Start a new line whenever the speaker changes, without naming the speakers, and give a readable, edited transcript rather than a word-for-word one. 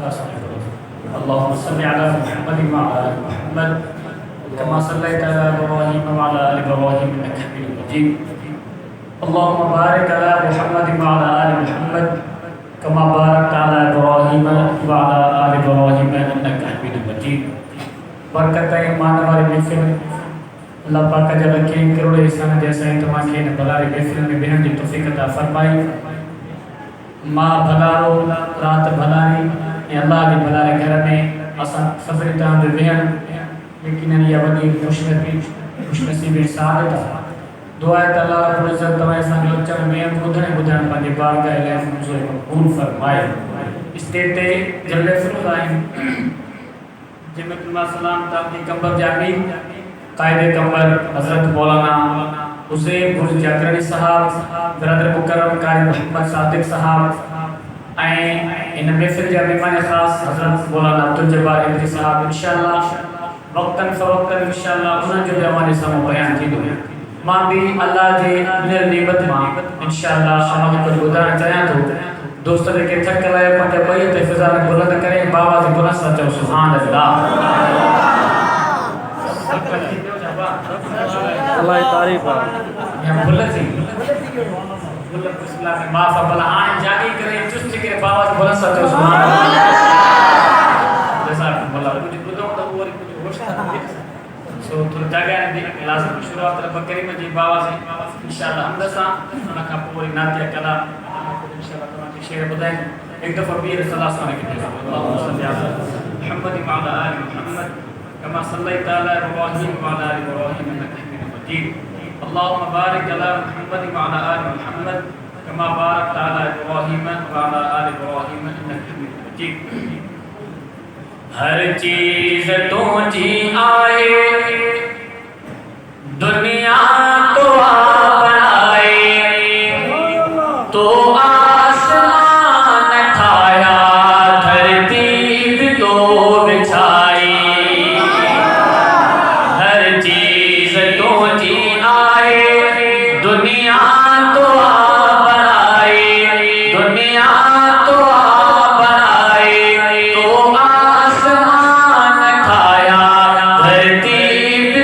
अल्लाहुम्मा सल्लि अला मुहम्मद व अला आलि मुहम्मद कमा सल्लैता अला इब्राहीम व अला आलि इब्राहीम इन्नका हमीदुम मजीद। अल्लाहुम्मा बारिक अला मुहम्मद व अला आलि मुहम्मद कमा बारकता अला इब्राहीम व अला आलि इब्राहीम इन्नका हमीदुम मजीद। बरकत ईमान वाली महफिल अल्लाह पाक का जब रखे करोड़ इंसान जैसा है तमाम के भलारी महफिल में बेहद तौफीक अता फरमाई। माँ भलारो रात भलारी अल्लाह के भलारे घर में असा सफर ताम बेहद लेकिन ये वडी खुशनसीबी सादत दुआ है अल्लाह रब्बुल इज्जत तमाम सन लोचन में बुधन बुधन पंजे बारगाह इलाही मंजूर कबूल फरमाए। स्टेटे जल्ले फुराइन जिम्मा सलाम ताकि कंबर जामी कायदे कंबर हजरत मौलाना हुसैन बुर्ज जाकरणी साहब ब्रदर मुकर्रम कारी मोहम्मद सादिक साहब इन महफिल जा मेहमान खास हजरत मौलाना अब्दुल जब्बार इदरी साहब इंशाअल्लाह वक्तन फवक्तन इंशाअल्लाह उन्हनि जो बि हवाले सां बयान थींदो। मां बि अल्लाह जे ॾिनल नेमत मां इंशाअल्लाह अमां कुझु ॿुधाइणु चाहियां थो। दोस्त जेके थक लाइ पंहिंजा ॿई ते फिज़ा में बुलंद करे बाबा जे बुलंद सां चओ सुभान अल्लाह।
अल्लाह जी तारीफ़ आहे।
या बुलंदी बुलंद बिस्मिल्लाह में माफ भला हाणे जागी करे चुस्त करे बाबा जे बुलंद सां चओ सुभान अल्लाह। जैसा भला कुछ ॿुधो त वो वरी कुछ होश सो थोरो जॻह दी लाज़िम शुरुआत रब करीम जी बाबा से इंशाअल्लाह हमद सां उन खां पोइ वरी नातिया कला इंशाअल्लाह तव्हां खे शेर ॿुधाए एक दफ़ा ॿी सलाह सां लिखी अल्लाहुम्मा सल्लि अला मुहम्मद व अला आलि मुहम्मद कमा सल्लैता अला इब्राहीम व अला आलि इब्राहीम इन्नका हमीदुम मजीद। अल्लाहुम्मा बारिक अला मुहम्मद व अला आलि मुहम्मद कमा बारकता अला इब्राहीम व अला आलि इब्राहीम इन्नका हमीदुम मजीद। हर चीज तुझी आए दुनिया तो आप बनाए तो आसमान ठाया धरती भी तो बिछाई। हर चीज तुझी आए दुनिया तो आप बनाए दुनिया तो आप बनाए तो आसमान ठाया धरती भी